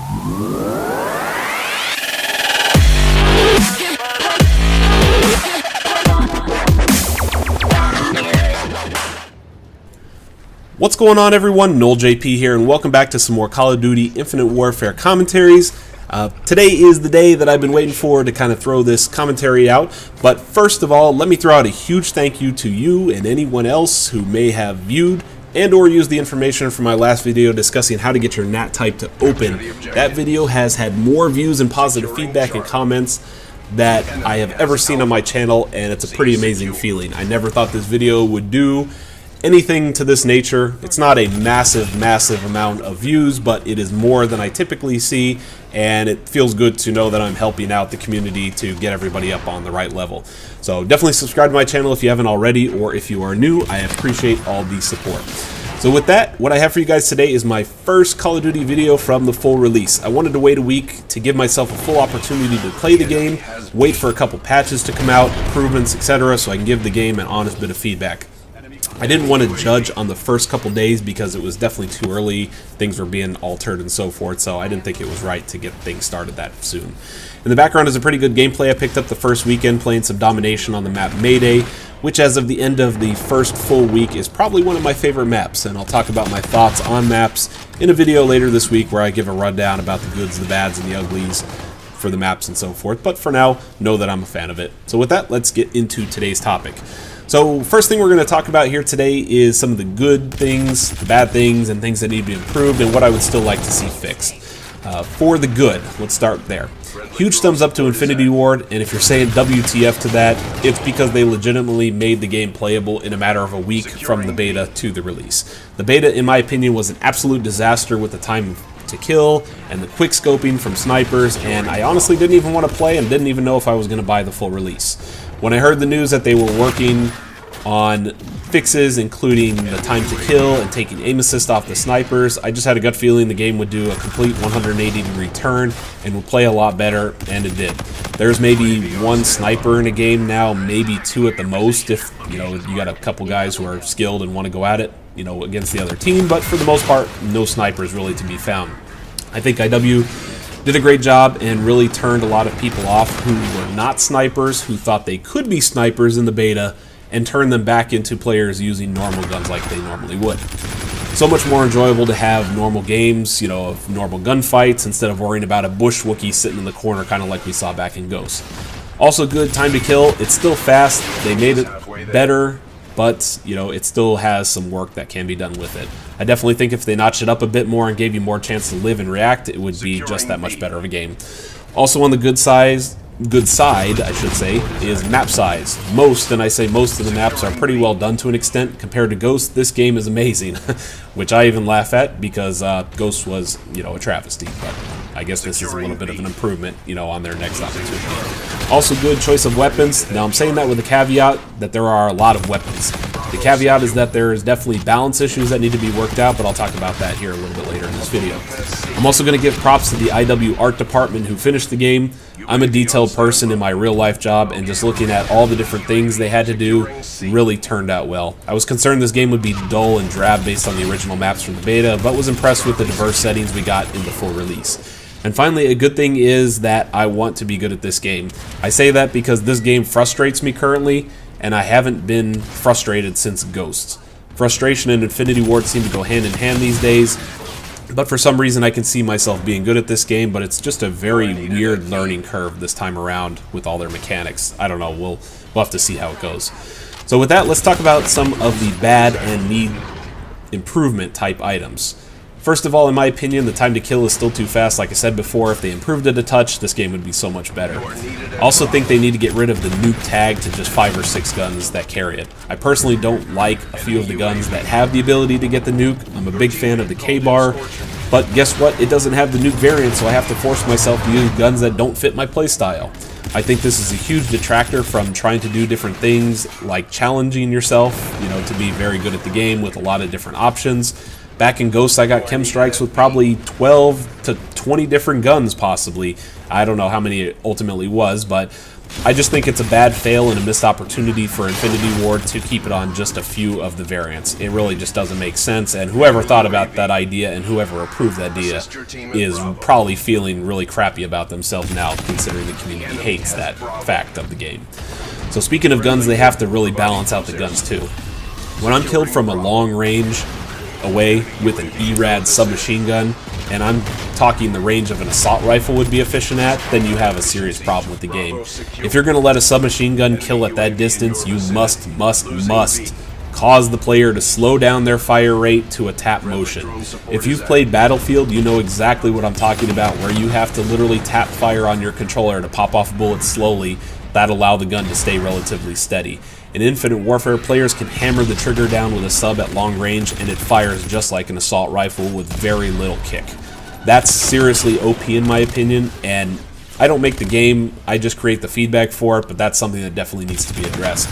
What's going on, everyone? NoleJP here, and welcome back to some more Call of Duty Infinite Warfare commentaries. Today is the day that I've been waiting for to kind of throw this commentary out. But first of all, let me throw out a huge thank you to you and anyone else who may have viewed and or used the information from my last video discussing how to get your NAT type to open. That video has had more views and positive feedback and comments that I have ever seen on my channel, and it's a pretty amazing feeling. I never thought this video would do anything to this nature. It's not a massive amount of views, but it is more than I typically see, and it feels good to know that I'm helping out the community to get everybody up on the right level. So definitely subscribe to my channel if you haven't already, or if you are new, I appreciate all the support. So with that, what I have for you guys today is my first Call of Duty video from the full release. I wanted to wait a week to give myself a full opportunity to play the game, wait for a couple patches to come out, improvements, etc., so I can give the game an honest bit of feedback. I didn't want to judge on the first couple days because it was definitely too early, things were being altered and so forth, so I didn't think it was right to get things started that soon. In the background is a pretty good gameplay I picked up the first weekend playing some domination on the map Mayday, which as of the end of the first full week is probably one of my favorite maps, and I'll talk about my thoughts on maps in a video later this week where I give a rundown about the goods, the bads, and the uglies for the maps and so forth, but for now, know that I'm a fan of it. So with that, let's get into today's topic. So first thing we're going to talk about here today is some of the good things, the bad things, and things that need to be improved, and what I would still like to see fixed. For the good, let's start there. Huge thumbs up to Infinity Ward, and if you're saying WTF to that, it's because they legitimately made the game playable in a matter of a week from the beta to the release. The beta, in my opinion, was an absolute disaster with the time to kill and the quick scoping from snipers, and I honestly didn't even want to play and didn't even know if I was going to buy the full release. When I heard the news that they were working on fixes, including the time to kill and taking aim assist off the snipers, I just had a gut feeling the game would do a complete 180-degree turn and would play a lot better, and it did. There's maybe one sniper in a game now, maybe two at the most, if you got a couple guys who are skilled and want to go at it, against the other team, but for the most part, no snipers really to be found. I think IW did a great job and really turned a lot of people off who were not snipers, who thought they could be snipers in the beta, and turned them back into players using normal guns like they normally would. So much more enjoyable to have normal games, of normal gunfights, instead of worrying about a bush Wookiee sitting in the corner, kind of like we saw back in Ghost. Also good time to kill. It's still fast. They made it better, but it still has some work that can be done with it. I definitely think if they notched it up a bit more and gave you more chance to live and react, it would be just that much better of a game. Also on the good side, I should say, is map size. Most, and I say most of the maps are pretty well done to an extent. Compared to Ghost, this game is amazing, which I even laugh at because Ghost was, a travesty, but I guess this is a little bit of an improvement, on their next opportunity. Also good choice of weapons. Now I'm saying that with a caveat that there are a lot of weapons. The caveat is that there is definitely balance issues that need to be worked out, but I'll talk about that here a little bit later in this video. I'm also going to give props to the IW art department who finished the game. I'm a detailed person in my real life job, and just looking at all the different things they had to do really turned out well. I was concerned this game would be dull and drab based on the original maps from the beta, but was impressed with the diverse settings we got in the full release. And finally, a good thing is that I want to be good at this game. I say that because this game frustrates me currently, and I haven't been frustrated since Ghosts. Frustration and Infinity Ward seem to go hand in hand these days, but for some reason I can see myself being good at this game, but it's just a very weird learning curve this time around with all their mechanics. I don't know, we'll have to see how it goes. So with that, let's talk about some of the bad and need improvement type items. First of all, in my opinion, the time to kill is still too fast. Like I said before, if they improved it a touch, this game would be so much better. I also think they need to get rid of the nuke tag to just 5 or 6 guns that carry it. I personally don't like a few of the guns that have the ability to get the nuke. I'm a big fan of the K-bar, but guess what? It doesn't have the nuke variant, so I have to force myself to use guns that don't fit my playstyle. I think this is a huge detractor from trying to do different things, like challenging yourself, to be very good at the game with a lot of different options. Back in Ghost, I got chem strikes with probably 12 to 20 different guns, possibly. I don't know how many it ultimately was, but I just think it's a bad fail and a missed opportunity for Infinity Ward to keep it on just a few of the variants. It really just doesn't make sense, and whoever thought about that idea and whoever approved that idea is probably feeling really crappy about themselves now, considering the community hates that fact of the game. So speaking of guns, they have to really balance out the guns too. When I'm killed from a long range away with an ERAD submachine gun, and I'm talking the range of an assault rifle would be efficient at, then you have a serious problem with the game. If you're going to let a submachine gun kill at that distance, you must cause the player to slow down their fire rate to a tap motion. If you've played Battlefield, you know exactly what I'm talking about, where you have to literally tap fire on your controller to pop off bullets slowly that allow the gun to stay relatively steady. In Infinite Warfare, players can hammer the trigger down with a sub at long range, and it fires just like an assault rifle with very little kick. That's seriously OP in my opinion, and I don't make the game, I just create the feedback for it, but that's something that definitely needs to be addressed.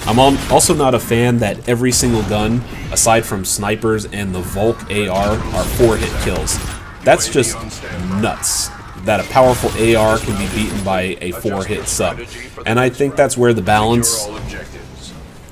I'm also not a fan that every single gun, aside from snipers and the Volk AR, are 4-hit kills. That's just nuts, that a powerful AR can be beaten by a 4-hit sub. And I think that's where the balance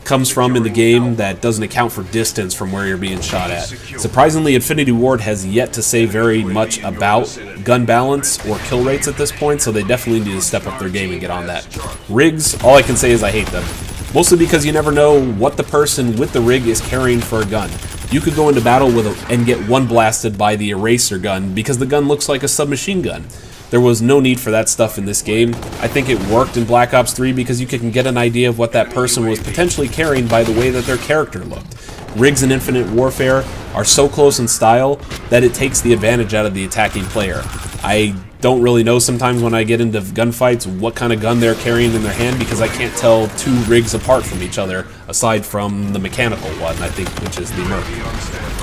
comes from in the game that doesn't account for distance from where you're being shot at. Surprisingly, Infinity Ward has yet to say very much about gun balance or kill rates at this point, so they definitely need to step up their game and get on that. Rigs, all I can say is I hate them. Mostly because you never know what the person with the rig is carrying for a gun. You could go into battle with and get one blasted by the eraser gun because the gun looks like a submachine gun. There was no need for that stuff in this game. I think it worked in Black Ops 3 because you can get an idea of what that person was potentially carrying by the way that their character looked. Rigs in Infinite Warfare are so close in style that it takes the advantage out of the attacking player. I don't really know sometimes when I get into gunfights what kind of gun they're carrying in their hand because I can't tell two rigs apart from each other aside from the mechanical one, I think, which is the Merc.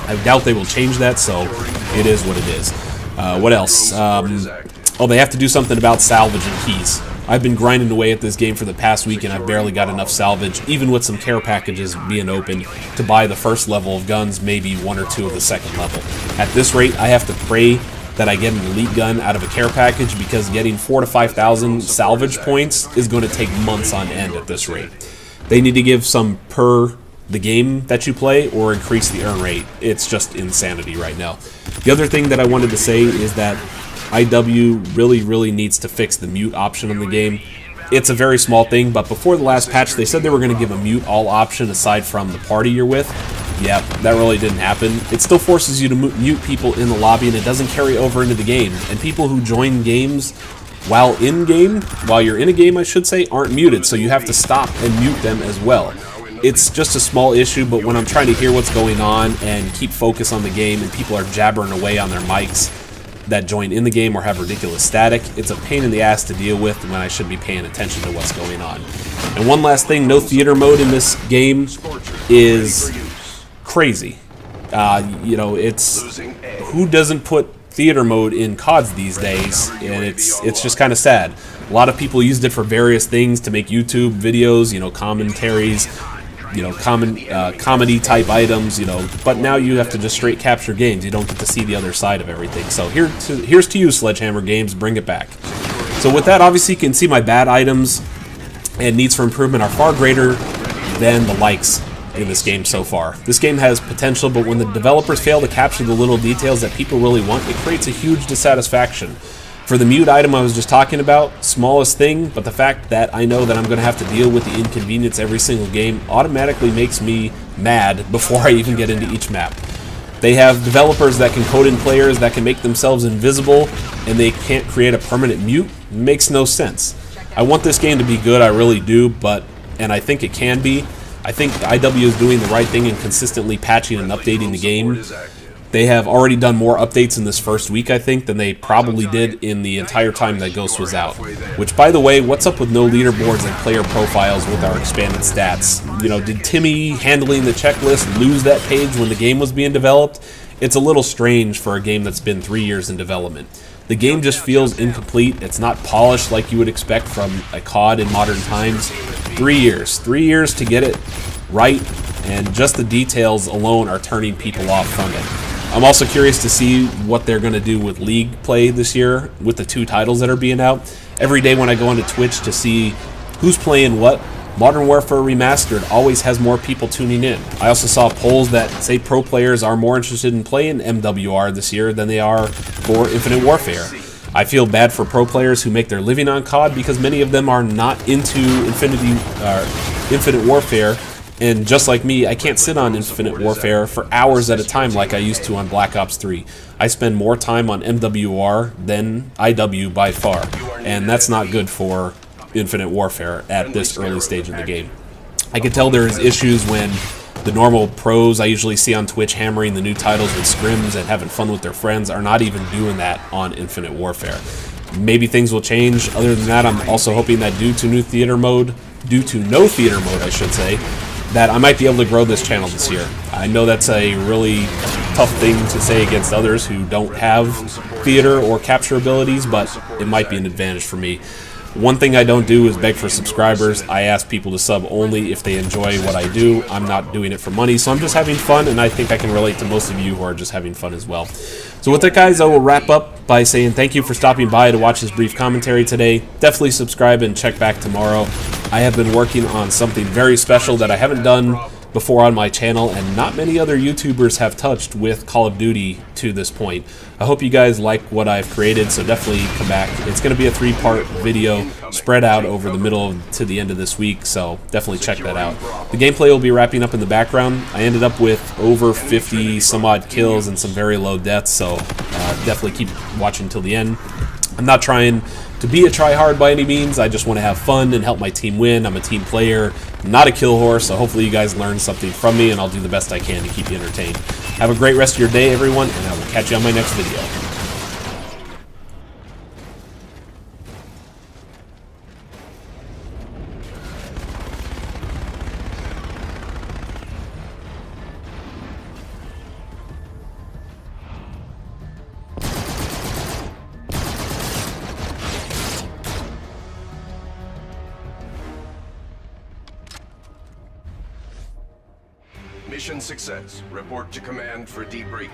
I doubt they will change that, so it is what it is. What else? Oh, they have to do something about salvage and keys. I've been grinding away at this game for the past week and I've barely got enough salvage, even with some care packages being open, to buy the first level of guns, maybe one or two of the second level. At this rate, I have to pray that I get an elite gun out of a care package because getting 4,000 to 5,000 salvage points is going to take months on end at this rate. They need to give some per the game that you play or increase the earn rate. It's just insanity right now. The other thing that I wanted to say is that IW really needs to fix the mute option in the game. It's a very small thing, but before the last patch they said they were going to give a mute all option aside from the party you're with. Yeah, that really didn't happen. It still forces you to mute people in the lobby and it doesn't carry over into the game. And people who join games while you're in a game I should say, aren't muted, so you have to stop and mute them as well. It's just a small issue, but when I'm trying to hear what's going on and keep focus on the game and people are jabbering away on their mics that join in the game or have ridiculous static, it's a pain in the ass to deal with when I should be paying attention to what's going on. And one last thing, no theater mode in this game is crazy. You know, it's who doesn't put theater mode in CODs these days, and it's just kind of sad. A lot of people used it for various things to make YouTube videos, you know, commentaries, you know, comedy type items, you know, but now you have to just straight capture games. You don't get to see the other side of everything. So here's to you, Sledgehammer Games, bring it back. So with that, obviously you can see my bad items and needs for improvement are far greater than the likes in this game so far. This game has potential, but when the developers fail to capture the little details that people really want, it creates a huge dissatisfaction. For the mute item I was just talking about, smallest thing, but the fact that I know that I'm going to have to deal with the inconvenience every single game automatically makes me mad before I even get into each map. They have developers that can code in players that can make themselves invisible, and they can't create a permanent mute. It makes no sense. I want this game to be good, I really do, and I think it can be. I think IW is doing the right thing and consistently patching and updating the game. They have already done more updates in this first week, I think, than they probably did in the entire time that Ghost was out. Which, by the way, what's up with no leaderboards and player profiles with our expanded stats? You know, did Timmy handling the checklist lose that page when the game was being developed? It's a little strange for a game that's been 3 years in development. The game just feels incomplete. It's not polished like you would expect from a COD in modern times. 3 years. 3 years to get it right, and just the details alone are turning people off from it. I'm also curious to see what they're going to do with League play this year with the 2 titles that are being out. Every day when I go onto Twitch to see who's playing what, Modern Warfare Remastered always has more people tuning in. I also saw polls that say pro players are more interested in playing MWR this year than they are for Infinite Warfare. I feel bad for pro players who make their living on COD because many of them are not into Infinite Warfare, and just like me, I can't sit on Infinite Warfare for hours at a time like I used to on Black Ops 3. I spend more time on MWR than IW by far, and that's not good for Infinite Warfare at this early stage in the game. I can tell there's issues when the normal pros I usually see on Twitch hammering the new titles with scrims and having fun with their friends are not even doing that on Infinite Warfare. Maybe things will change. Other than that, I'm also hoping that due to no theater mode, I should say, that I might be able to grow this channel this year. I know that's a really tough thing to say against others who don't have theater or capture abilities, but it might be an advantage for me. One thing I don't do is beg for subscribers. I ask people to sub only if they enjoy what I do. I'm not doing it for money, so I'm just having fun, and I think I can relate to most of you who are just having fun as well. So with that, guys, I will wrap up by saying thank you for stopping by to watch this brief commentary today. Definitely subscribe and check back tomorrow. I have been working on something very special that I haven't done before on my channel, and not many other YouTubers have touched with Call of Duty to this point. I hope you guys like what I've created, so definitely come back. It's going to be a 3-part video spread out over the middle to the end of this week, so definitely check that out. The gameplay will be wrapping up in the background. I ended up with over 50 some odd kills and some very low deaths, so definitely keep watching till the end. I'm not trying to be a tryhard by any means. I just want to have fun and help my team win. I'm a team player, not a kill horse, so hopefully you guys learn something from me, and I'll do the best I can to keep you entertained. Have a great rest of your day, everyone, and I will catch you on my next video. Mission success. Report to command for debrief.